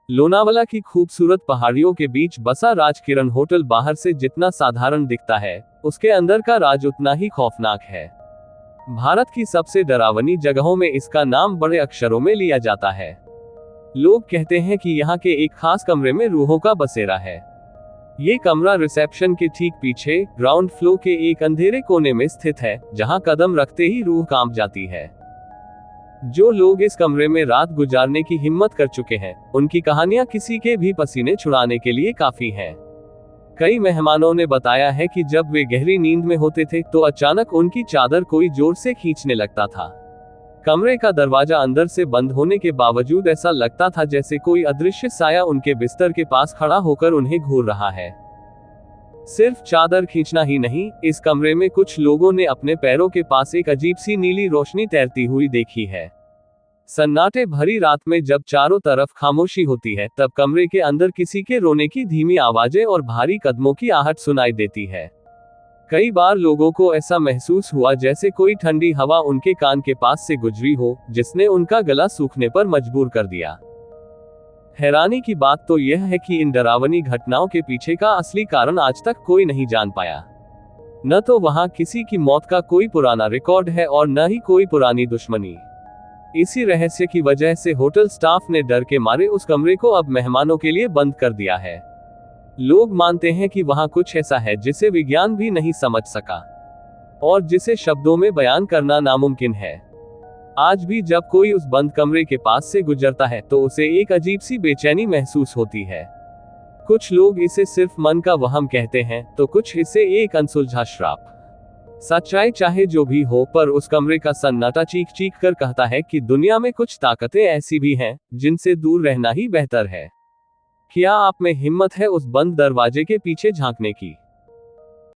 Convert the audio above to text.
लोनावला की खूबसूरत पहाड़ियों के बीच बसा राजकिरण होटल बाहर से जितना साधारण दिखता है, उसके अंदर का राज उतना ही खौफनाक है। भारत की सबसे डरावनी जगहों में इसका नाम बड़े अक्षरों में लिया जाता है। लोग कहते हैं कि यहाँ के एक खास कमरे में रूहों का बसेरा है। ये कमरा रिसेप्शन के ठीक पीछे ग्राउंड फ्लोर के एक अंधेरे कोने में स्थित है, जहाँ कदम रखते ही रूह कांप जाती है। जो लोग इस कमरे में रात गुजारने की हिम्मत कर चुके हैं, उनकी कहानियां किसी के भी पसीने छुड़ाने के लिए काफी हैं। कई मेहमानों ने बताया है कि जब वे गहरी नींद में होते थे तो अचानक उनकी चादर कोई जोर से खींचने लगता था। कमरे का दरवाजा अंदर से बंद होने के बावजूद ऐसा लगता था जैसे कोई अदृश्य साया उनके बिस्तर के पास खड़ा होकर उन्हें घूर रहा है। सिर्फ चादर खींचना ही नहीं, इस कमरे में कुछ लोगों ने अपने पैरों के पास एक अजीब सी नीली रोशनी तैरती हुई देखी है। सन्नाटे भरी रात में जब चारों तरफ खामोशी होती है, तब कमरे के अंदर किसी के रोने की धीमी आवाजें और भारी कदमों की आहट सुनाई देती है। कई बार लोगों को ऐसा महसूस हुआ जैसे कोई ठंडी हवा उनके कान के पास से गुजरी हो, जिसने उनका गला सूखने पर मजबूर कर दिया। हैरानी की बात तो यह है कि इन डरावनी घटनाओं के पीछे का असली कारण आज तक कोई नहीं जान पाया। न तो वहां किसी की मौत का कोई पुराना रिकॉर्ड है और न ही कोई पुरानी दुश्मनी। इसी रहस्य की वजह से होटल स्टाफ ने डर के मारे उस कमरे को अब मेहमानों के लिए बंद कर दिया है। लोग मानते हैं कि वहां कुछ ऐसा है जिसे विज्ञान भी नहीं समझ सका और जिसे शब्दों में बयान करना नामुमकिन है। आज भी जब कोई उस बंद कमरे के पास से गुजरता है तो उसे एक अजीब सी बेचैनी महसूस होती है। कुछ लोग इसे सिर्फ मन का वहम कहते हैं, तो कुछ इसे एक अनसुलझा श्राप। सच्चाई चाहे जो भी हो, पर उस कमरे का सन्नाटा चीख चीख कर कहता है कि दुनिया में कुछ ताकतें ऐसी भी हैं जिनसे दूर रहना ही बेहतर है। क्या आप में हिम्मत है उस बंद दरवाजे के पीछे झांकने की?